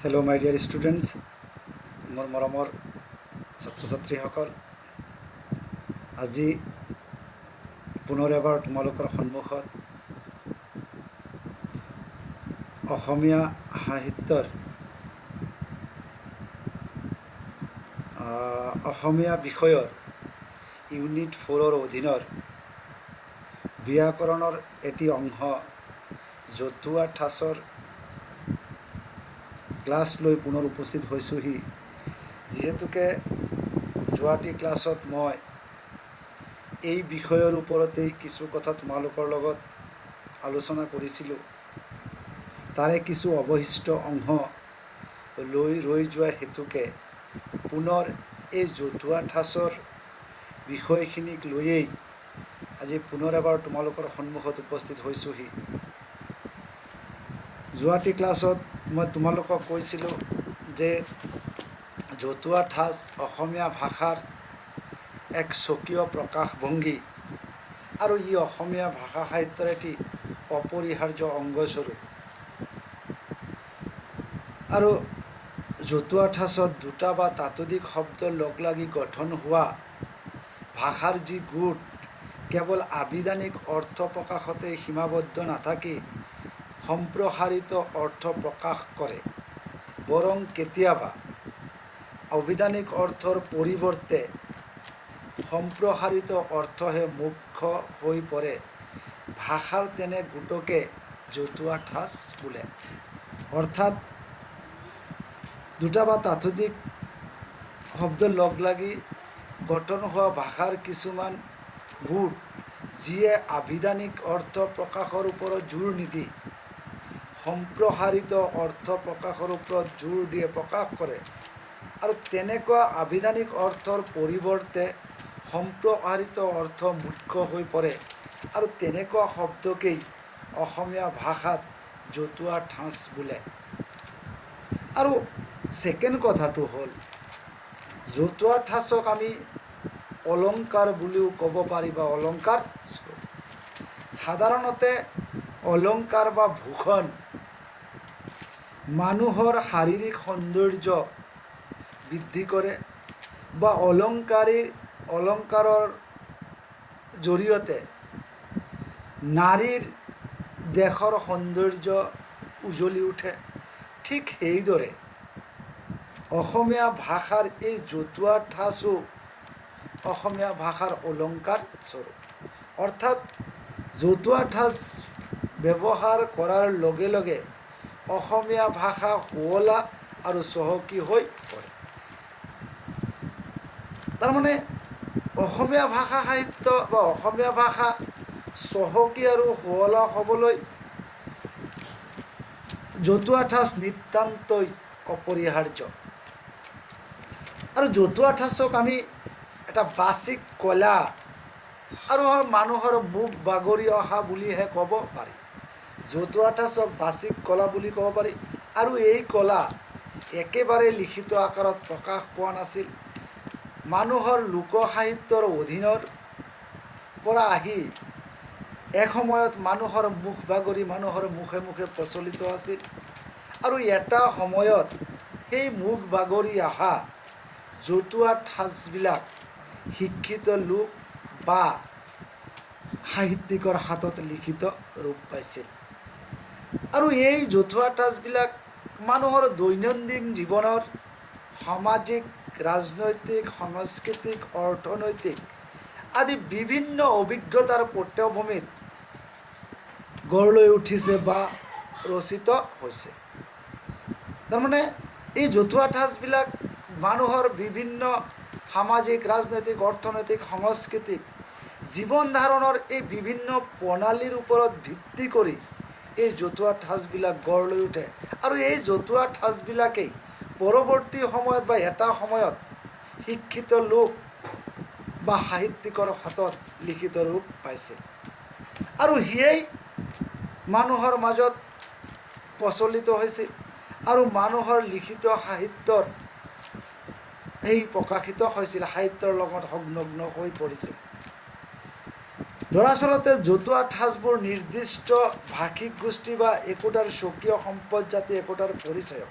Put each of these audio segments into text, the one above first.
Hello my dear students मोर मरমৰ ছাত্ৰ ছাত্ৰীসকল আজি পুনৰ এবাৰ তোমালোকৰ সন্মুখত অসমীয়া সাহিত্যৰ অসমীয়া বিষয়ৰ ইউনিট 4ৰ অধীনৰ ব্যাকৰণৰ এটি অংশ জতুৱা ঠাঁচৰ ক্লাছ লৈ পুনৰ উপস্থিত হৈছোহি। যিহেতুকে যোৱাটি ক্লাছত মই এই বিষয়ৰ ওপৰতেই কিছু কথা তোমালোকৰ লগত আলোচনা কৰিছিলোঁ। তাৰে কিছু অৱশিষ্ট অংশ ৰৈ যোৱা হেতুকে পুনৰ এই জতুৱা ঠাঁচৰ বিষয়খিনিক লৈয়েই আজি পুনৰ এবাৰ তোমালোকৰ সন্মুখত উপস্থিত হৈছোহি। যোৱাটি ক্লাছত মই তোমালোকক কৈছিলোঁ যে জতুৱা ঠাঁচ অসমীয়া ভাষাৰ এক স্বকীয় প্ৰকাশভংগী আৰু ই অসমীয়া ভাষা সাহিত্যৰ এটি অপৰিহাৰ্য অংগস্বৰূপ। আৰু জতুৱা ঠাঁচত দুটা বা তাতোধিক শব্দ লগ লাগি গঠন হোৱা ভাষাৰ যি গোট কেৱল আবিধানিক অৰ্থ প্ৰকাশতে সীমাবদ্ধ নাথাকি সম্প্ৰসাৰিত অৰ্থ প্ৰকাশ কৰে, বৰং কেতিয়াবা অবিধানিক অৰ্থৰ পৰিৱৰ্তে সম্প্ৰসাৰিত অৰ্থহে মুখ্য হৈ পৰে। ভাষাৰ তেনে গোটকে জতুৱা ঠাঁচ বোলে। অৰ্থাৎ দুটা বা তাতোধিক শব্দ লগ লাগি গঠন হোৱা ভাষাৰ কিছুমান গোট যিয়ে আবিধানিক অৰ্থ প্ৰকাশৰ ওপৰত জোৰ নিদি সম্প্ৰসাৰিত অৰ্থ প্ৰকাশৰ ওপৰত জোৰ দিয়ে প্ৰকাশ কৰে, আৰু তেনেকুৱা আবিধানিক অৰ্থৰ পৰিৱৰ্তে সম্প্ৰসাৰিত অৰ্থ মুখ্য হৈ পৰে, আৰু তেনেকুৱা শব্দকেই অসমীয়া ভাষাত জতুৱা ঠাঁচ বোলে। আৰু ছেকেণ্ড কথাটো হ'ল জতুৱা ঠাঁচক আমি অলংকাৰ বুলিও ক'ব পাৰি বা অলংকাৰ। সাধাৰণতে অলংকাৰ বা ভূষণ মানুহৰ শাৰীৰিক সৌন্দৰ্য বৃদ্ধি কৰে বা অলংকাৰৰ জৰিয়তে নাৰীৰ দেহৰ সৌন্দৰ্য উজ্বলি উঠে। ঠিক সেইদৰে অসমীয়া ভাষাৰ এই জতুৱা ঠাঁচো অসমীয়া ভাষাৰ অলংকাৰ স্বৰূপ। অৰ্থাৎ জতুৱা ঠাঁচ ব্যৱহাৰ কৰাৰ লগে লগে অসমীয়া ভাষা শুৱলা আৰু চহকী হৈ পৰে। তাৰমানে অসমীয়া ভাষা সাহিত্য বা অসমীয়া ভাষা চহকী আৰু শুৱলা হ'বলৈ জতুৱা ঠাঁচ নিতান্তই অপৰিহাৰ্য। আৰু জতুৱা ঠাঁচক আমি এটা বাচিক কলা আৰু মানুহৰ মুখ বাগৰি অহা বুলিহে ক'ব পাৰি। জতুৱা ঠাঁচক বাচিক কলা বুলি ক'ব পাৰি। আৰু এই কলা একেবাৰে লিখিত আকাৰত প্ৰকাশ পোৱা নাছিল। মানুহৰ লোকসাহিত্যৰ অধীনৰ পৰা আহি এসময়ত মানুহৰ মুখ বাগৰি মানুহৰ মুখে মুখে প্ৰচলিত আছিল। আৰু এটা সময়ত সেই মুখ বাগৰি অহা জতুৱা ঠাঁচবিলাক শিক্ষিত লোক বা সাহিত্যিকৰ হাতত লিখিত ৰূপ পাইছিল। আৰু এই জতুৱা ঠাঁচবিলাক মানুহৰ দৈনন্দিন জীৱনৰ সামাজিক, ৰাজনৈতিক, সাংস্কৃতিক, অৰ্থনৈতিক আদি বিভিন্ন অভিজ্ঞতাৰ পটভূমিত গঢ় লৈ উঠিছে বা ৰচিত হৈছে। তাৰমানে এই জতুৱা ঠাঁচবিলাক মানুহৰ বিভিন্ন সামাজিক, ৰাজনৈতিক, অৰ্থনৈতিক, সাংস্কৃতিক জীৱন ধাৰণৰ এই বিভিন্ন প্ৰণালীৰ ওপৰত ভিত্তি কৰি এই জতুৱা ঠাঁচবিলাক গঢ় লৈ উঠে। আৰু এই জতুৱা ঠাঁচবিলাকেই পৰৱৰ্তী সময়ত বা এটা সময়ত শিক্ষিত লোক বা সাহিত্যিকৰ হাতত লিখিত ৰূপ পাইছিল। আৰু সিয়েই মানুহৰ মাজত প্ৰচলিত হৈছিল আৰু মানুহৰ লিখিত সাহিত্যৰ সেই প্ৰকাশিত হৈছিল, সাহিত্যৰ লগত সংলগ্ন হৈ পৰিছিল। দৰাচলতে জতুৱা ঠাঁচবোৰ নিৰ্দিষ্ট ভাষিক গোষ্ঠী বা একোটাৰ স্বকীয় সম্পদ জাতি একোটাৰ পৰিচয়।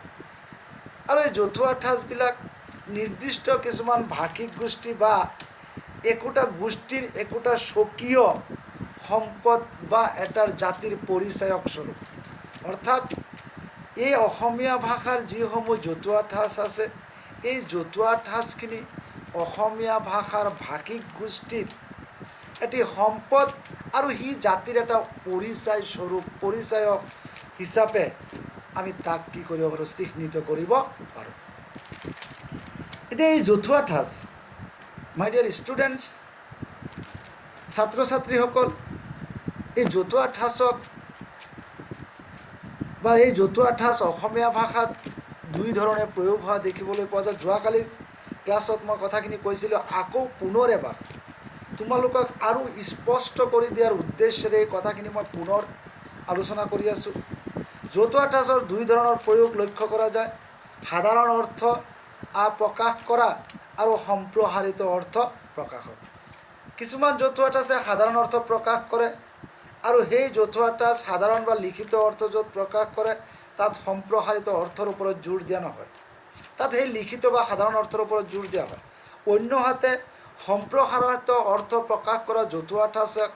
আৰু এই জতুৱা ঠাঁচবিলাক নিৰ্দিষ্ট কিছুমান ভাষিক গোষ্ঠী বা একোটা গোষ্ঠীৰ একোটা স্বকীয় সম্পদ বা এটাৰ জাতিৰ পৰিচায়ক স্বৰূপ। অৰ্থাৎ এই অসমীয়া ভাষাৰ যিসমূহ জতুৱা ঠাঁচ আছে, এই জতুৱা ঠাঁচখিনি অসমীয়া ভাষাৰ ভাষিক গোষ্ঠীৰ এটি সম্পদ আৰু সি জাতিৰ এটা পৰিচয় স্বৰূপ, পৰিচায়ক হিচাপে আমি তাক কি কৰিব পাৰোঁ, চিহ্নিত কৰিব পাৰোঁ। এতিয়া এই জতুৱা ঠাঁচ, মাই ডিয়াৰ ষ্টুডেণ্টছ, ছাত্ৰ ছাত্ৰীসকল, এই জতুৱা ঠাঁচক বা এই জতুৱা ঠাঁচ অসমীয়া ভাষাত দুই ধৰণে প্ৰয়োগ হোৱা দেখিবলৈ পোৱা যায়। যোৱাকালিৰ ক্লাছত মই কথাখিনি কৈছিলোঁ, আকৌ পুনৰ এবাৰ তোমালোকক আৰু স্পষ্ট কৰি দিয়াৰ উদ্দেশ্যেৰে এই কথাখিনি মই পুনৰ আলোচনা কৰি আছোঁ। জতুৱা ঠাঁচৰ দুই ধৰণৰ প্ৰয়োগ লক্ষ্য কৰা যায়, সাধাৰণ অৰ্থ প্ৰকাশ কৰা আৰু সম্প্ৰসাৰিত অৰ্থ প্ৰকাশক। কিছুমান জতুৱা ঠাঁচে সাধাৰণ অৰ্থ প্ৰকাশ কৰে আৰু সেই জতুৱা ঠাঁচ সাধাৰণ বা লিখিত অৰ্থ য'ত প্ৰকাশ কৰে তাত সম্প্ৰসাৰিত অৰ্থৰ ওপৰত জোৰ দিয়া নহয়, তাত সেই লিখিত বা সাধাৰণ অৰ্থৰ ওপৰত জোৰ দিয়া হয়। অন্যহাতে সম্প্ৰসাৰিত অৰ্থ প্ৰকাশ কৰা জতুৱা ঠাঁচক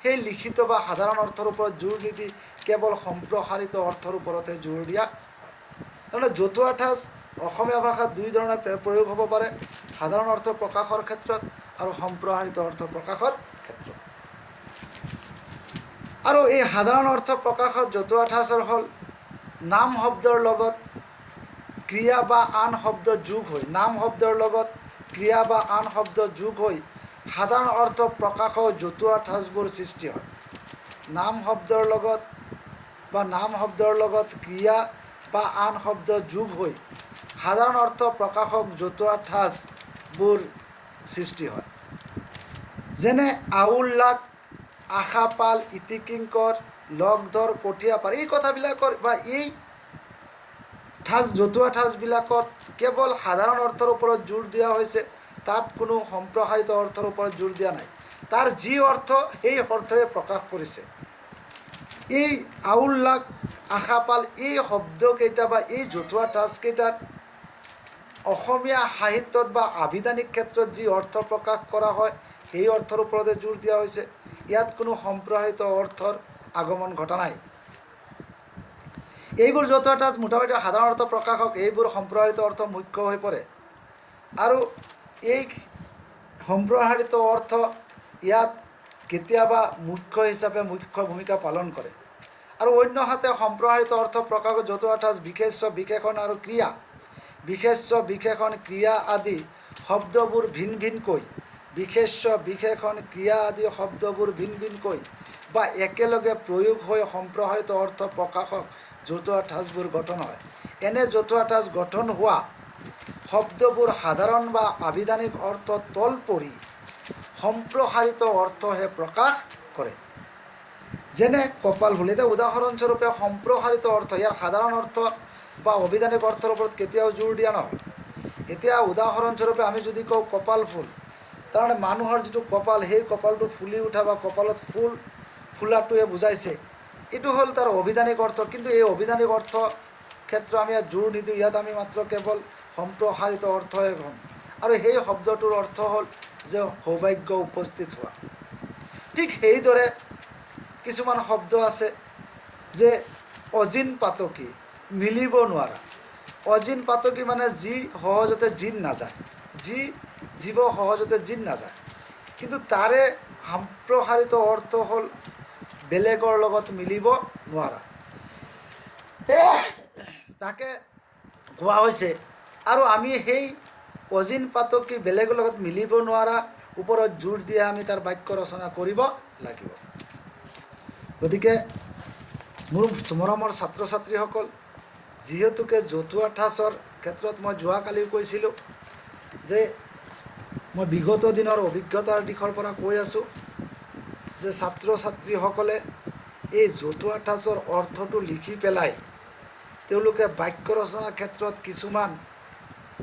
সেই লিখিত বা সাধাৰণ অৰ্থৰ ওপৰত জোৰ নিদি কেৱল সম্প্ৰসাৰিত অৰ্থৰ ওপৰতে জোৰ দিয়া হয়। তাৰমানে জতুৱা ঠাঁচ অসমীয়া ভাষাত দুই ধৰণে প্ৰয়োগ হ'ব পাৰে, সাধাৰণ অৰ্থ প্ৰকাশৰ ক্ষেত্ৰত আৰু সম্প্ৰসাৰিত অৰ্থ প্ৰকাশৰ ক্ষেত্ৰত। আৰু এই সাধাৰণ অৰ্থ প্ৰকাশত জতুৱা ঠাঁচৰ হ'ল নাম শব্দৰ লগত ক্ৰিয়া বা আন শব্দ যোগ হৈ, নাম শব্দৰ লগত ক্ৰিয়া বা আন শব্দ যোগ হৈ সাধাৰণ অৰ্থ প্ৰকাশক জতুৱা ঠাঁচবোৰ সৃষ্টি হয়। নাম শব্দৰ লগত বা নাম শব্দৰ লগত ক্ৰিয়া বা আন শব্দ যোগ হৈ সাধাৰণ অৰ্থ প্ৰকাশক জতুৱা ঠাঁচবোৰ সৃষ্টি হয়। যেনে আউল-লাক, আশাপাল, ইতিকিংকৰ, লগধৰ, কঠীয়াপাৰ, এই কথাবিলাকৰ বা এই ঠাঁচ জতুৱা ঠাঁচবিলাকত কেৱল সাধাৰণ অৰ্থৰ ওপৰত জোৰ দিয়া হৈছে, তাত কোনো সম্প্ৰসাৰিত অৰ্থৰ ওপৰত জোৰ দিয়া নাই। তাৰ যি অৰ্থ সেই অৰ্থৰে প্ৰকাশ কৰিছে। এই আউল-লাক, আশাপাল এই শব্দকেইটা বা এই জতুৱা ঠাঁচকেইটাত অসমীয়া সাহিত্যত বা আভিধানিক ক্ষেত্ৰত যি অৰ্থ প্ৰকাশ কৰা হয় সেই অৰ্থৰ ওপৰতে জোৰ দিয়া হৈছে। ইয়াত কোনো সম্প্ৰসাৰিত অৰ্থৰ আগমন ঘটা নাই। এইবোৰ জতুৱা ঠাঁচ মোটামুটি সাধাৰণ অৰ্থ প্ৰকাশক, এইবোৰ সম্প্ৰসাৰিত অৰ্থ মুখ্য হৈ পৰে আৰু এই সম্প্ৰসাৰিত অৰ্থ ইয়াত কেতিয়াবা মুখ্য হিচাপে মুখ্য ভূমিকা পালন কৰে। আৰু অন্যহাতে সম্প্ৰসাৰিত অৰ্থ প্ৰকাশক জতুৱা ঠাঁচ বিশেষ্য, বিশেষণ আৰু ক্ৰিয়া, বিশেষ্য, বিশেষণ, ক্ৰিয়া আদি শব্দবোৰ ভিন ভিনকৈ, বিশেষ্য, বিশেষণ, ক্ৰিয়া আদি শব্দবোৰ ভিন ভিনকৈ বা একেলগে প্ৰয়োগ হৈ সম্প্ৰসাৰিত অৰ্থ প্ৰকাশক জতুৱা ঠাঁচবোৰ গঠন হয়। এনে জতুৱা ঠাঁচ গঠন হোৱা শব্দবোৰ সাধাৰণ বা আভিধানিক অৰ্থ তল পৰি সম্প্ৰসাৰিত অৰ্থহে প্ৰকাশ কৰে। যেনে কপাল ফুল, এতিয়া উদাহৰণস্বৰূপে সম্প্ৰসাৰিত অৰ্থ, ইয়াৰ সাধাৰণ অৰ্থ বা অভিধানিক অৰ্থৰ ওপৰত কেতিয়াও জোৰ দিয়া নহয়। এতিয়া উদাহৰণস্বৰূপে আমি যদি কওঁ কপাল ফুল, তাৰমানে মানুহৰ যিটো কপাল সেই কপালটো ফুলি উঠা বা কপালত ফুল ফুলাটোৱে বুজাইছে, এইটো হ'ল তাৰ অভিধানিক অৰ্থ। কিন্তু এই অভিধানিক অৰ্থ ক্ষেত্ৰ আমি ইয়াত জোৰ নিদিওঁ, ইয়াত আমি মাত্ৰ কেৱল সম্প্ৰসাৰিত অৰ্থহে ক'ম। আৰু সেই শব্দটোৰ অৰ্থ হ'ল যে সৌভাগ্য উপস্থিত হোৱা। ঠিক সেইদৰে কিছুমান শব্দ আছে যে অজিন পাতকী, মিলিব নোৱাৰা। অজিন পাতকী মানে যি সহজতে জিন নাযায়, যি জীৱ সহজতে জিন নাযায়, কিন্তু তাৰে সম্প্ৰসাৰিত অৰ্থ হ'ল বেলেগৰ লগত মিলিব নোৱাৰা। তাকে কোৱা হৈছে। আৰু আমি সেই অজিন পাতকী, বেলেগৰ লগত মিলিব নোৱাৰা ওপৰত জোৰ দিয়ে আমি তাৰ বাক্য ৰচনা কৰিব লাগিব। গতিকে মোৰ মৰমৰ ছাত্ৰ ছাত্ৰীসকল, যিহেতুকে জতুৱা ঠাঁচৰ ক্ষেত্ৰত মই যোৱাকালিও কৈছিলোঁ যে মই বিগত দিনৰ অভিজ্ঞতাৰ দিশৰ পৰা কৈ আছোঁ যে ছাত্ৰ ছাত্ৰীসকলে এই জতুৱা ঠাঁচৰ অৰ্থটো লিখি পেলাই তেওঁলোকে বাক্য ৰচনাৰ ক্ষেত্ৰত কিছুমান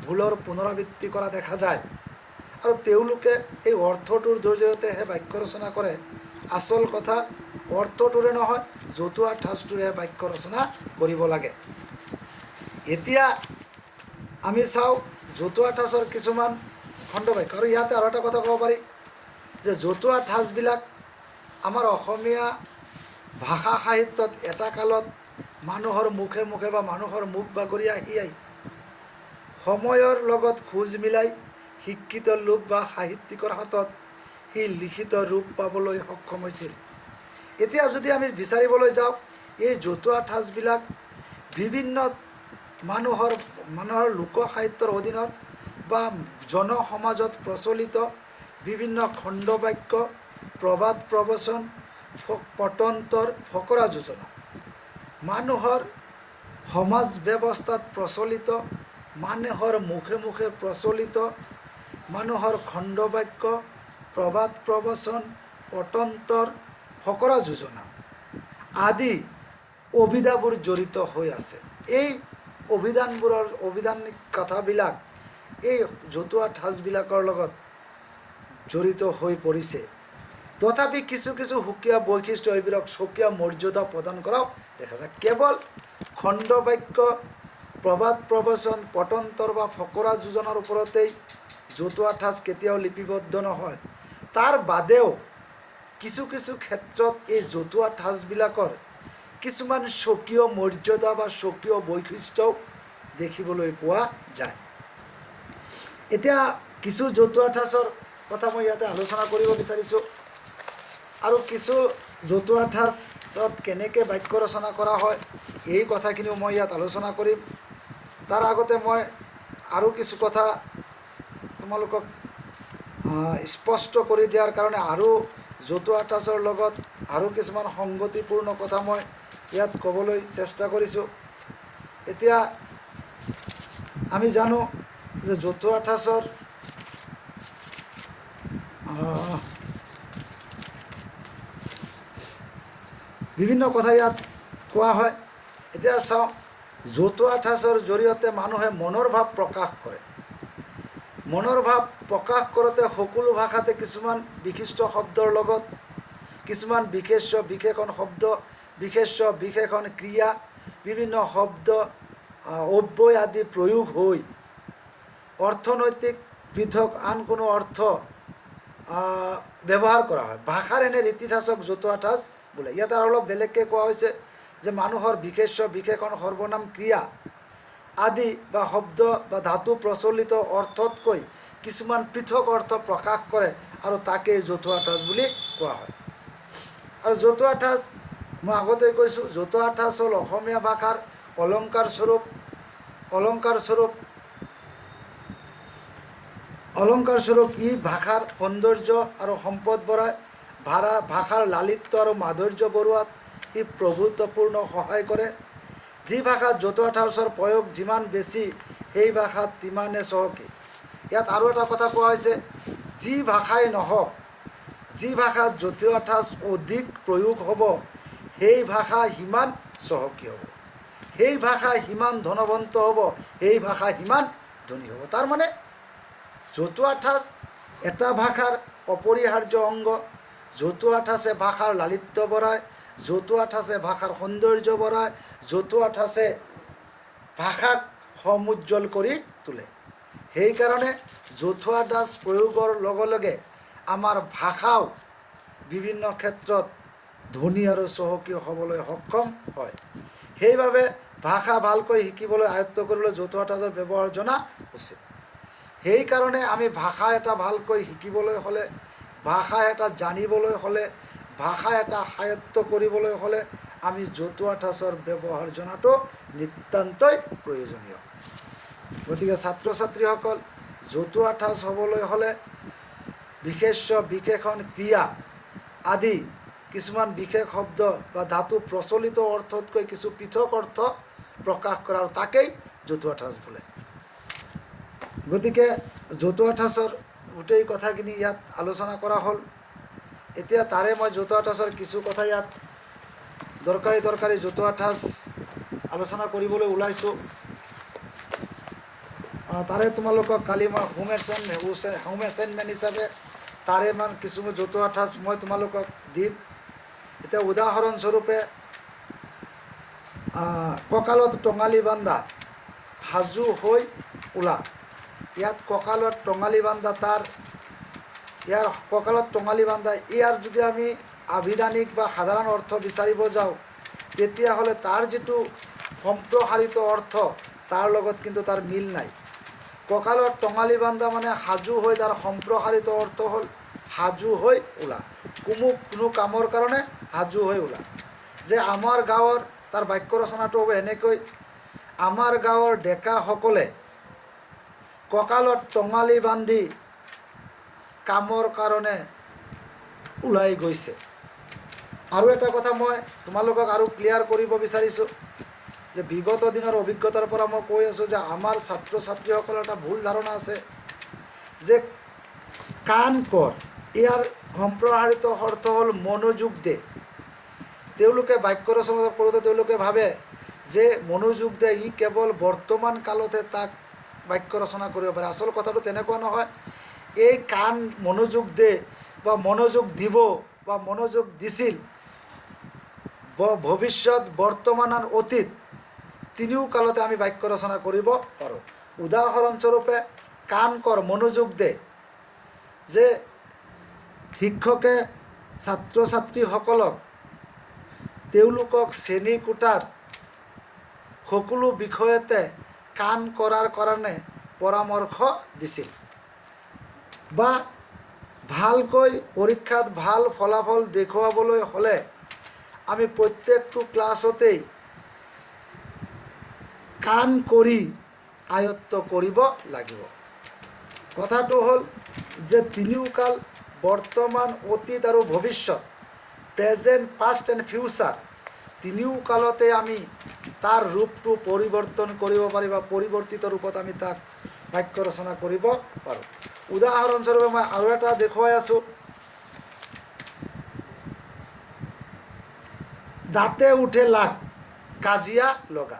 ভুলৰ পুনৰাবৃত্তি কৰা দেখা যায় আৰু তেওঁলোকে এই অৰ্থটোৰ জৰিয়তেহে বাক্য ৰচনা কৰে। আচল কথা অৰ্থটোৰে নহয়, জতুৱা ঠাঁচটোৰে বাক্য ৰচনা কৰিব লাগে। এতিয়া আমি চাওঁ জতুৱা ঠাঁচৰ কিছুমান খণ্ডবাক্য। আৰু ইয়াতে আৰু এটা কথা ক'ব পাৰি যে জতুৱা ঠাঁচবিলাক আমাৰ অসমীয়া ভাষা সাহিত্যত এটা কালত মানুহৰ মুখে মুখে বা মানুহৰ মুখ বাগৰি আহি সময়ৰ লগত খোজ মিলাই শিক্ষিত লোক বা সাহিত্যিকৰ হাতত সি লিখিত ৰূপ পাবলৈ সক্ষম হৈছিল। এতিয়া যদি আমি বিচাৰিবলৈ যাওঁ এই জতুৱা ঠাঁচবিলাক বিভিন্ন মানুহৰ লোক সাহিত্যৰ অধীনত বা জনসমাজত প্ৰচলিত বিভিন্ন খণ্ডবাক্য, প্ৰবাদ প্ৰবচন, পটন্তৰ, ফকৰা যোজনা, মানুহৰ সমাজ ব্যৱস্থাত প্ৰচলিত, মানুহৰ মুখে মুখে প্ৰচলিত মানুহৰ খণ্ডবাক্য, প্ৰবাদ প্ৰবচন, পটন্তৰ, ফকৰা যোজনা আদি অভিধাবোৰ জড়িত হৈ আছে। এই অভিধানিক কথাবিলাক এই জতুৱা ঠাঁচবিলাকৰ লগত জড়িত হৈ পৰিছে। তথাপি কিছু কিছু সুকীয়া বৈশিষ্ট্য এইবিলাক স্বকীয় মৰ্যাদা প্ৰদান কৰাও দেখা যায়। কেৱল খণ্ডবাক্য, প্ৰবাদ প্ৰবচন, পটন্তৰ বা ফকৰা যোজনাৰ ওপৰতেই জতুৱা ঠাঁচ কেতিয়াও লিপিবদ্ধ নহয়। তাৰ বাদেও কিছু কিছু ক্ষেত্ৰত এই জতুৱা ঠাঁচবিলাকৰ কিছুমান স্বকীয় মৰ্যাদা বা স্বকীয় বৈশিষ্ট্যও দেখিবলৈ পোৱা যায়। এতিয়া কিছু জতুৱা ঠাঁচৰ কথা মই ইয়াতে আলোচনা কৰিব বিচাৰিছোঁ। আৰু কিছু জতুৱা ঠাঁচত কেনেকৈ বাক্য ৰচনা কৰা হয় এই কথাখিনিও মই ইয়াত আলোচনা কৰিম। তাৰ আগতে মই আৰু কিছু কথা তোমালোকক স্পষ্ট কৰি দিয়াৰ কাৰণে আৰু জতুৱা ঠাঁচৰ লগত আৰু কিছুমান সংগতিপূৰ্ণ কথা মই ইয়াত ক'বলৈ চেষ্টা কৰিছোঁ। এতিয়া আমি জানো যে জতুৱা ঠাঁচৰ বিভিন্ন কথা ইয়াত কোৱা হয়। এতিয়া চাওঁ, জতুৱা ঠাঁচৰ জৰিয়তে মানুহে মনৰ ভাৱ প্ৰকাশ কৰে। মনৰ ভাৱ প্ৰকাশ কৰোঁতে সকলো ভাষাতে কিছুমান বিশিষ্ট শব্দৰ লগত কিছুমান বিশেষ্য বিশেষণ শব্দ, বিশেষ্য বিশেষণ ক্ৰিয়া, বিভিন্ন শব্দ, অব্যয় আদি প্ৰয়োগ হৈ অৰ্থনৈতিক পৃথক আন কোনো অৰ্থ ব্যৱহাৰ কৰা হয়। ভাষাৰ এনে ৰীতি ঠাঁচক জতুৱা ঠাঁচ বোলে। ইয়াত আৰু অলপ বেলেগকৈ কোৱা হৈছে যে মানুহৰ বিশেষ্য বিশেষণ সৰ্বনাম ক্ৰিয়া আদি বা শব্দ বা ধাতু প্ৰচলিত অৰ্থতকৈ কিছুমান পৃথক অৰ্থ প্ৰকাশ কৰে আৰু তাকেই জতুৱা ঠাঁচ বুলি কোৱা হয়। আৰু জতুৱা ঠাঁচ মই আগতেই কৈছোঁ, জতুৱা ঠাঁচ হ'ল অসমীয়া ভাষাৰ অলংকাৰস্বৰূপ। ই ভাষাৰ সৌন্দৰ্য আৰু সম্পদ বঢ়ায়। ভাষাৰ লালিত্য আৰু মাধুৰ্য বঢ়োৱাত ই প্ৰভূতপূৰ্ণ সহায় কৰে। যি ভাষাত জতুৱা ঠাঁচৰ প্ৰয়োগ যিমান বেছি সেই ভাষাত তিমানে চহকী। ইয়াত আৰু এটা কথা কোৱা হৈছে, যি ভাষাই নহওক, যি ভাষাত জতুৱা ঠাঁচ অধিক প্ৰয়োগ হ'ব সেই ভাষা সিমান চহকী হ'ব, সেই ভাষা সিমান ধনৱন্ত হ'ব, সেই ভাষা সিমান ধনী হ'ব। তাৰমানে জতুৱা ঠাঁচ এটা ভাষাৰ অপৰিহাৰ্য অংগ। জতুৱা ঠাঁচে ভাষাৰ লালিত্য বঢ়ায়, জতুৱা ঠাঁচে ভাষাৰ সৌন্দৰ্য বঢ়ায়, জতুৱা ঠাঁচে ভাষাক সমুজ্জ্বল কৰি তোলে। সেইকাৰণে জতুৱা ঠাঁচ প্ৰয়োগৰ লগে লগে আমাৰ ভাষাও বিভিন্ন ক্ষেত্ৰত ধনী আৰু চহকী হ'বলৈ সক্ষম হয়। সেইবাবে ভাষা ভালকৈ শিকিবলৈ আয়ত্ব কৰিবলৈ জতুৱা ঠাঁচৰ ব্যৱহাৰ জনা উচিত। সেইকাৰণে আমি ভাষা এটা ভালকৈ শিকিবলৈ হ'লে, ভাষা এটা জানিবলৈ হ'লে, ভাষা এটা আয়ত্ব কৰিবলৈ হ'লে আমি জতুৱা ঠাঁচৰ ব্যৱহাৰ জনাটো নিতান্তই প্ৰয়োজনীয়। গতিকে ছাত্ৰ ছাত্ৰীসকল, জতুৱা ঠাঁচ হ'বলৈ হ'লে বিশেষ্য বিশেষণ ক্ৰিয়া আদি কিছুমান বিশেষ শব্দ বা ধাতু প্ৰচলিত অৰ্থতকৈ কিছু পৃথক অৰ্থ প্ৰকাশ কৰা, আৰু তাকেই জতুৱা ঠাঁচ বোলে। গতিকে জতুৱা ঠাঁচৰ গোটেই কথাখিনি ইয়াত আলোচনা কৰা হ'ল। এতিয়া তাৰে মই জতুৱা ঠাঁচৰ কিছু কথা ইয়াত দৰকাৰী জতুৱা ঠাঁচ আলোচনা কৰিবলৈ ওলাইছোঁ। তাৰে তোমালোকক কালি মই হোম এছাইনমেণ্ট হিচাপে তাৰে কিছু জতুৱা ঠাঁচ মই তোমালোকক দিম। এতিয়া উদাহৰণস্বৰূপে কঁকালত টঙালি বান্ধা, সাজু হৈ ওলা। ইয়াত কঁকালত টঙালি বান্ধা, তাৰ ইয়াৰ কঁকালত টঙালি বান্ধা, ইয়াৰ যদি আমি আভিধানিক বা সাধাৰণ অৰ্থ বিচাৰিব যাওঁ তেতিয়াহ'লে তাৰ যিটো সম্প্ৰসাৰিত অৰ্থ তাৰ লগত কিন্তু তাৰ মিল নাই। কঁকালত টঙালি বান্ধা মানে সাজু হৈ, তাৰ সম্প্ৰসাৰিত অৰ্থ হ'ল সাজু হৈ ওলা, কোনো কামৰ কাৰণে সাজু হৈ ওলা। যে আমাৰ গাঁৱৰ, তাৰ বাক্য ৰচনাটো হ'ব এনেকৈ, আমাৰ গাঁৱৰ ডেকাসকলে কঁকালত টঙালি বান্ধি কামৰ কাৰণে ওলাই গৈছে। আৰু এটা কথা মই তোমালোকক আৰু ক্লিয়াৰ কৰিব বিচাৰিছোঁ যে বিগত দিনৰ অভিজ্ঞতাৰ পৰা মই কৈ আছোঁ যে আমাৰ ছাত্ৰ ছাত্ৰীসকলৰ এটা ভুল ধাৰণা আছে যে কাণ কৰ, ইয়াৰ সম্প্ৰসাৰিত অৰ্থ হ'ল মনোযোগ দে। তেওঁলোকে বাক্য ৰচনা কৰোঁতে তেওঁলোকে ভাবে যে মনোযোগ দে ই কেৱল বৰ্তমান কালতহে তাক বাক্য ৰচনা কৰিব পাৰে। আচল কথাটো তেনেকুৱা নহয়। এই কাণ মনোযোগ দে বা মনোযোগ দিব বা মনোযোগ দিছিল ভৱিষ্যত, বৰ্তমান আৰু অতীত তিনিও কালতে আমি বাক্য ৰচনা কৰিব পাৰোঁ। উদাহৰণস্বৰূপে কাণ কৰ, মনোযোগ দে, যে শিক্ষকে ছাত্ৰ ছাত্ৰীসকলক তেওঁলোকক শ্ৰেণীকোঠাত সকলো বিষয়তে কাণ কৰাৰ কাৰণে পৰামৰ্শ দিছিল। বা ভালকৈ পৰীক্ষাত ভাল ফলাফল দেখুৱাবলৈ হ'লে আমি প্ৰত্যেকটো ক্লাছতেই কাণ কৰি আয়ত্ব কৰিব লাগিব। কথাটো হ'ল যে তিনিওকাল, বৰ্তমান, অতীত আৰু ভৱিষ্যত, প্ৰেজেণ্ট, পাষ্ট এণ্ড ফিউচাৰ, তিনিও কালতে আমি তাৰ ৰূপটো পৰিৱৰ্তন কৰিব পাৰি বা পৰিৱৰ্তিত ৰূপত আমি তাক বাক্য ৰচনা কৰিব পাৰোঁ। উদাহৰণস্বৰূপে মই আৰু এটা দেখুৱাই আছোঁ। দাঁতে উঠে লাগ, কাজিয়া লগা।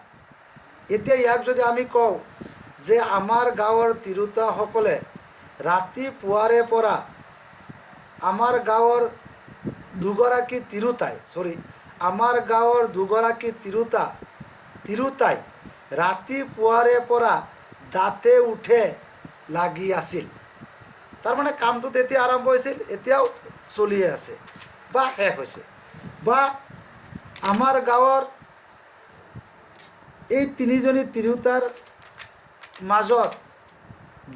এতিয়া ইয়াক যদি আমি কওঁ যে আমাৰ গাঁৱৰ তিৰোতাসকলে ৰাতিপুৱাৰে পৰা, আমাৰ গাঁৱৰ দুগৰাকী তিৰোতাই ৰাতিপুৱাৰে পৰা দাঁতে উঠে লাগি আছিল। তাৰমানে কামটো তেতিয়া আৰম্ভ হৈছিল, এতিয়াও চলিয়ে আছে বা শেষ হৈছে। বা আমাৰ গাঁৱৰ এই তিনিজনী তিৰোতাৰ মাজত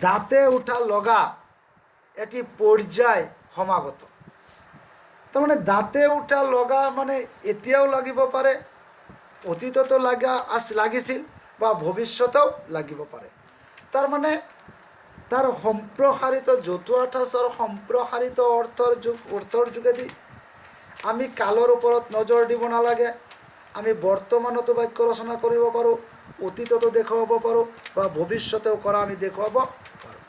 দাঁতে উঠা লগা এটি পৰ্যায় সমাগত। তাৰমানে দাঁতে উঠা লগা মানে এতিয়াও লাগিব পাৰে, অতীততো লাগিছিল বা ভৱিষ্যতেও লাগিব পাৰে। তাৰমানে তাৰ সম্প্ৰসাৰিত, জতুৱা ঠাঁচৰ সম্প্ৰসাৰিত অৰ্থৰ যোগেদি আমি কালৰ ওপৰত নজৰ দিব নালাগে। আমি বৰ্তমানতো বাক্য ৰচনা কৰিব পাৰোঁ, অতীততো দেখুৱাব পাৰোঁ বা ভৱিষ্যতেও কৰা আমি দেখুৱাব পাৰোঁ।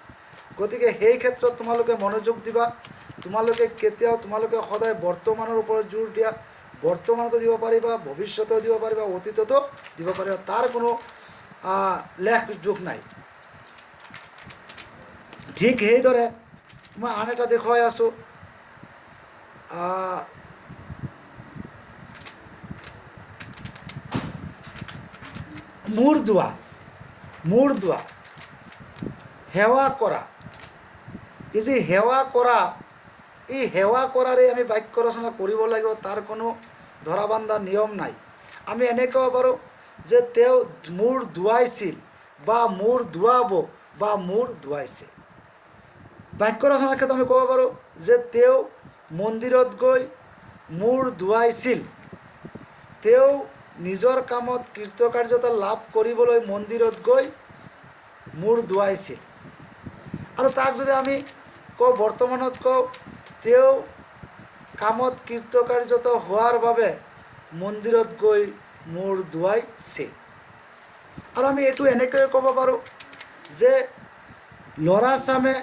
গতিকে সেই ক্ষেত্ৰত তোমালোকে মনোযোগ দিবা। তোমালোকে সদায় বৰ্তমানৰ ওপৰত জোৰ দিয়া। বৰ্তমানতো দিব পাৰিবা, ভৱিষ্যতেও দিব পাৰিবা, অতীততো দিব পাৰিবা, তাৰ কোনো লেখ যোগ নাই। ঠিক সেইদৰে মই আন এটা দেখুৱাই আছোঁ। মূৰ দোৱা, সেৱা কৰা। এই যে সেৱা কৰা, এই সেৱা কৰাৰে আমি বাক্য ৰচনা কৰিব লাগিব, তাৰ কোনো ধৰা বান্ধা নিয়ম নাই। আমি এনে ক'ব পাৰোঁ যে তেওঁ মূৰ ধুৱাইছিল বা মূৰ ধুৱাব বা মূৰ ধুৱাইছে। বাক্য ৰচনাৰ ক্ষেত্ৰত আমি ক'ব পাৰোঁ যে তেওঁ মন্দিৰত গৈ মূৰ ধুৱাইছিল, তেওঁ নিজৰ কামত কৃতকাৰ্যতা লাভ কৰিবলৈ মন্দিৰত গৈ মূৰ ধুৱাইছিল। আৰু তাক যদি আমি বৰ্তমানত কওঁ, তেওঁ কামত কৃতকাৰ্যতা হোৱাৰ বাবে মন্দিৰত গৈ মূৰ ধুৱাইছে। আৰু আমি এইটো এনেকৈ ক'ব পাৰোঁ যে ল'ৰা-ছোৱালীয়ে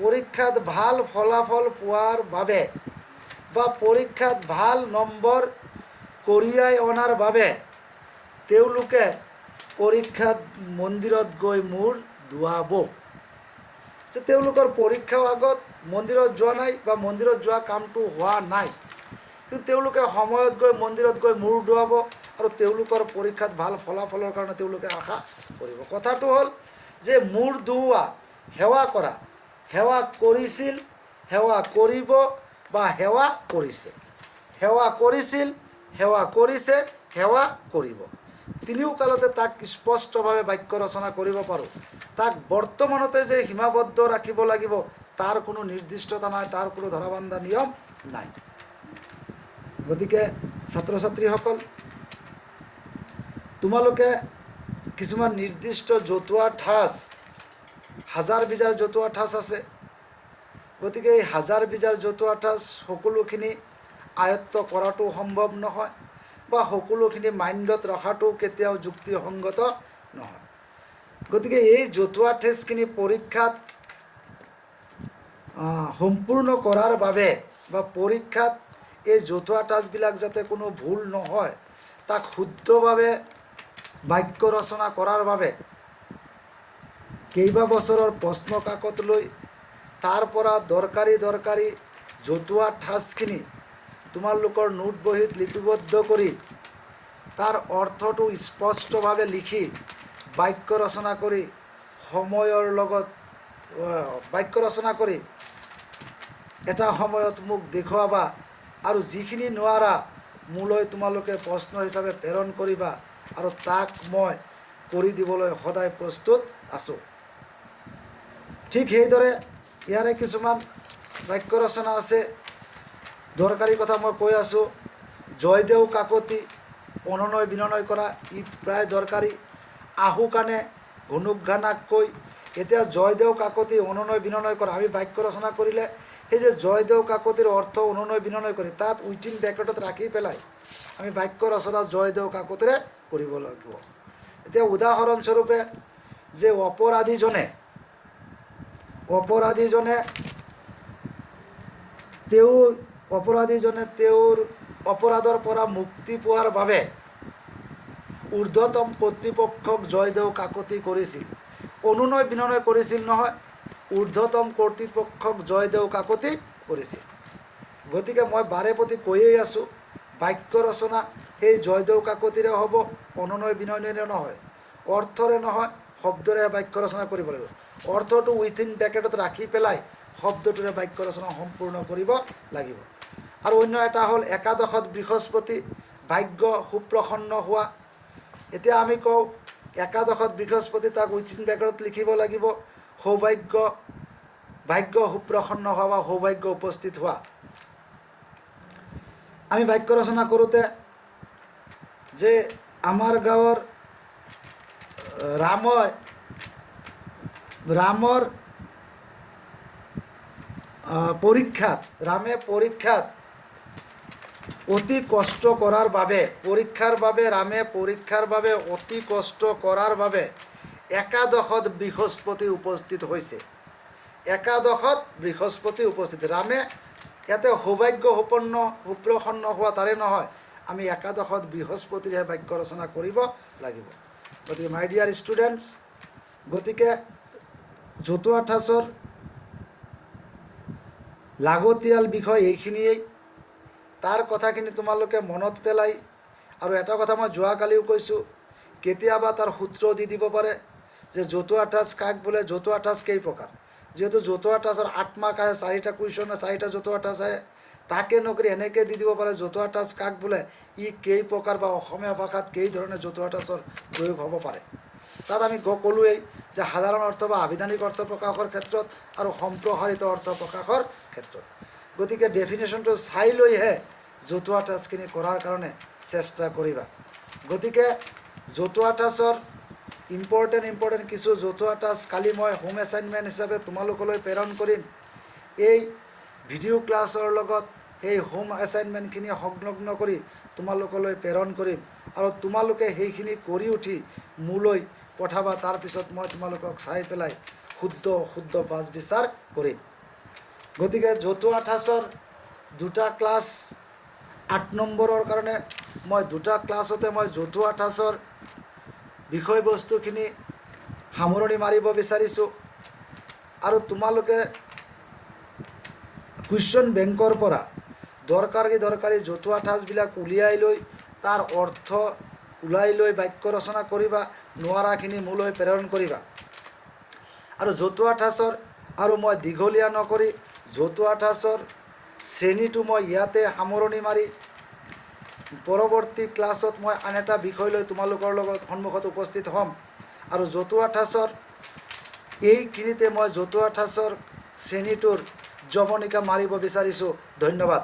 পৰীক্ষাত ভাল ফলাফল পোৱাৰ বাবে বা পৰীক্ষাত ভাল নম্বৰ কঢ়িয়াই অনাৰ বাবে তেওঁলোকে পৰীক্ষাত মন্দিৰত গৈ মূৰ ধুৱাব। যে তেওঁলোকৰ পৰীক্ষাও আগত মন্দিৰত যোৱা নাই বা মন্দিৰত যোৱা কামটো হোৱা নাই, কিন্তু তেওঁলোকে সময়ত গৈ মন্দিৰত গৈ মূৰ ধুৱাব আৰু তেওঁলোকৰ পৰীক্ষাত ভাল ফলাফলৰ কাৰণে তেওঁলোকে আশা কৰিব। কথাটো হ'ল যে মূৰ ধুওৱা সেৱা কৰা সেৱা কৰিছিল সেৱা কৰিব বা সেৱা কৰিছে সেৱা কৰিছিল সেৱা কৰিছে সেৱা কৰিব তিনিও কালতে তাক স্পষ্টভাৱে বাক্য ৰচনা কৰিব পাৰোঁ তাক বৰ্তমানতে যে সীমাবদ্ধ ৰাখিব লাগিব তাৰ কোনো নিৰ্দিষ্টতা নাই তাৰ কোনো ধৰাবন্ধা নিয়ম নাই গতিকে ছাত্ৰ ছাত্ৰীসকল তোমালোকে কিছুমান নিৰ্দিষ্ট জতুৱা ঠাঁচ হাজাৰ বিজাৰ জতুৱা ঠাঁচ আছে গতিকে এই হাজাৰ বিজাৰ জতুৱা ঠাঁচ সকলোখিনি আয়ত্ত কৰাটো সম্ভৱ নহয় বা সকলোখিনি মাইণ্ডত ৰখাটো কেতিয়াও যুক্তিসংগত নহয় গতিকে এই জতুৱা ঠাঁচখিনি পৰীক্ষাত সম্পূৰ্ণ কৰাৰ বাবে বা পৰীক্ষাত এই জতুৱা ঠাঁচবিলাক যাতে কোনো ভুল নহয় তাক শুদ্ধভাৱে বাক্য ৰচনা কৰাৰ বাবে কেইবা বছৰৰ প্ৰশ্ন কাকত লৈ তাৰ পৰা দৰকাৰী জতুৱা ঠাঁচখিনি তোমালোকৰ নোট বহীত লিপিবদ্ধ কৰি তাৰ অৰ্থটো স্পষ্টভাৱে লিখি বাক্য ৰচনা কৰি সময়ৰ লগত বাক্য ৰচনা কৰি এটা সময়ত মোক দেখুৱাবা আৰু যিখিনি নোৱাৰা মোলৈ তোমালোকে প্ৰশ্ন হিচাপে প্ৰেৰণ কৰিবা আৰু তাক মই কৰি দিবলৈ সদায় প্ৰস্তুত আছোঁ ঠিক সেইদৰে ইয়াৰে কিছুমান বাক্য ৰচনা আছে দৰকাৰী কথা মই কৈ আছোঁ জয়দেউ কাকতি অনুনয় বিনয় কৰা ই প্ৰায় দৰকাৰী আহু কাণে ঘুনুক ঘানাককৈ এতিয়া জয়দেউ কাকতি অনুনয় বিনয় কৰা আমি বাক্য ৰচনা কৰিলে সেই যে জয়দেউ কাকতিৰ অৰ্থ অনুনয় বিনয় কৰি তাত উইটিন ব্ৰেকেটত ৰাখি পেলাই আমি বাক্য ৰচনা জয়দেউ কাকতিৰে কৰিব লাগিব এতিয়া উদাহৰণস্বৰূপে যে অপৰাধীজনে তেওঁৰ অপৰাধৰ পৰা মুক্তি পোৱাৰ বাবে ঊৰ্ধ্বতম কৰ্তৃপক্ষক জয়দেউ কাকতি কৰিছিল অনুনয় বিনয় কৰিছিল নহয় ঊৰ্ধ্বতম কৰ্তৃপক্ষক জয়দেউ কাকতি কৰিছিল গতিকে মই বাৰে প্ৰতি কৈয়ে আছোঁ বাক্য ৰচনা সেই জয়দেউ কাকতিৰে হ'ব অনুনয় বিনয়ৰে নহয় অৰ্থৰে নহয় শব্দৰে বাক্য ৰচনা কৰিব লাগিব অৰ্থটো উইথিন ব্ৰেকেটত ৰাখি পেলাই শব্দটোৰে বাক্য ৰচনা সম্পূৰ্ণ কৰিব লাগিব আৰু অন্য এটা হ'ল একাদশত বৃহস্পতি ভাগ্য সুপ্ৰসন্ন হোৱা এতিয়া আমি কওঁ একাদশত বৃহস্পতি তাক উইথিন ব্ৰেকেটত লিখিব লাগিব ভাগ্য সুপ্ৰসন্ন হোৱা বা সৌভাগ্য উপস্থিত হোৱা আমি বাক্য ৰচনা কৰোঁতে যে আমাৰ গাঁৱৰ ৰামৰ পৰীক্ষাত অতি কষ্ট কৰাৰ বাবে পৰীক্ষাৰ বাবে অতি কষ্ট কৰাৰ বাবে একাদশত বৃহস্পতি উপস্থিত হৈছে ৰামে ইয়াতে সৌভাগ্য সুপ্ৰসন্ন হোৱা তাৰে নহয় আমি একাদশত বৃহস্পতিৰে বাক্য ৰচনা কৰিব লাগিব গতিকে মাই ডিয়াৰ ষ্টুডেণ্টছ গতিকে জতুৱা ঠাঁচৰ লাগতিয়াল বিষয় এইখিনিয়েই তাৰ কথাখিনি তোমালোকে মনত পেলাই আৰু এটা কথা মই যোৱাকালিও কৈছোঁ কেতিয়াবা তাৰ সূত্ৰ দি দিব পাৰে যে জতুৱা ঠাঁচ কাক বোলে জতুৱা ঠাঁচ কেই প্ৰকাৰ যেহেতু জতুৱা ঠাঁচৰ 8 মাৰ্ক আহে 4টা কুৱেশ্যন 4টা জতুৱা ঠাঁচ আহে তাকে নকৰি এনেকৈ দি দিব পাৰে জতুৱা ঠাঁচ কাক বোলে ই কেই প্ৰকাৰ বা অসমীয়া ভাষাত কেই ধৰণে জতুৱা ঠাঁচৰ প্ৰয়োগ হ'ব পাৰে তাত আমি ক'লোৱেই যে সাধাৰণ অৰ্থ বা আভিধানিক অৰ্থ প্ৰকাশৰ ক্ষেত্ৰত আৰু সম্প্ৰসাৰিত অৰ্থ প্ৰকাশৰ ক্ষেত্ৰত গতিকে ডেফিনেশ্যনটো চাই লৈহে জতুৱা ঠাঁচখিনি কৰাৰ কাৰণে চেষ্টা কৰিবা গতিকে জতুৱা ঠাঁচৰ ইম্পৰ্টেণ্ট কিছু জতুৱা ঠাঁচ কালি মই হোম এছাইনমেণ্ট হিচাপে তোমালোকলৈ প্ৰেৰণ কৰিম এই ভিডিঅ' ক্লাছৰ লগত সেই হোম এছাইনমেণ্টখিনি সংলগ্ন কৰি তোমালোকলৈ প্ৰেৰণ কৰিম আৰু তোমালোকে সেইখিনি কৰি উঠি মোলৈ পঠাবা তাৰপিছত মই তোমালোকক চাই পেলাই শুদ্ধ বাছ বিচাৰ কৰিম গতিকে জতুৱা ঠাঁচৰ 2টা ক্লাছ 8 নম্বৰৰ কাৰণে মই 2টা ক্লাছতে মই জতুৱা ঠাঁচৰ বিষয়বস্তুখিনি সামৰণি মাৰিব বিচাৰিছোঁ আৰু তোমালোকে কুৱেশ্যন বেংকৰ পৰা দৰকাৰী জতুৱা ঠাঁচবিলাক উলিয়াই লৈ তাৰ অৰ্থ ওলাই লৈ বাক্য ৰচনা কৰিবা নোৱাৰাখিনি মোলৈ প্ৰেৰণ কৰিবা আৰু জতুৱা ঠাঁচৰ আৰু মই দীঘলীয়া নকৰি জতুৱা ঠাঁচৰ শ্ৰেণীটো মই ইয়াতে সামৰণি মাৰি পৰৱৰ্তী ক্লাছত মই আন এটা বিষয় লৈ তোমালোকৰ লগত সন্মুখত উপস্থিত হ'ম। আৰু জতুৱা ঠাঁচৰ এইখিনিতে মই জতুৱা ঠাঁচৰ শ্ৰেণীটোৰ জৱনিকা মাৰিব বিচাৰিছোঁ। ধন্যবাদ।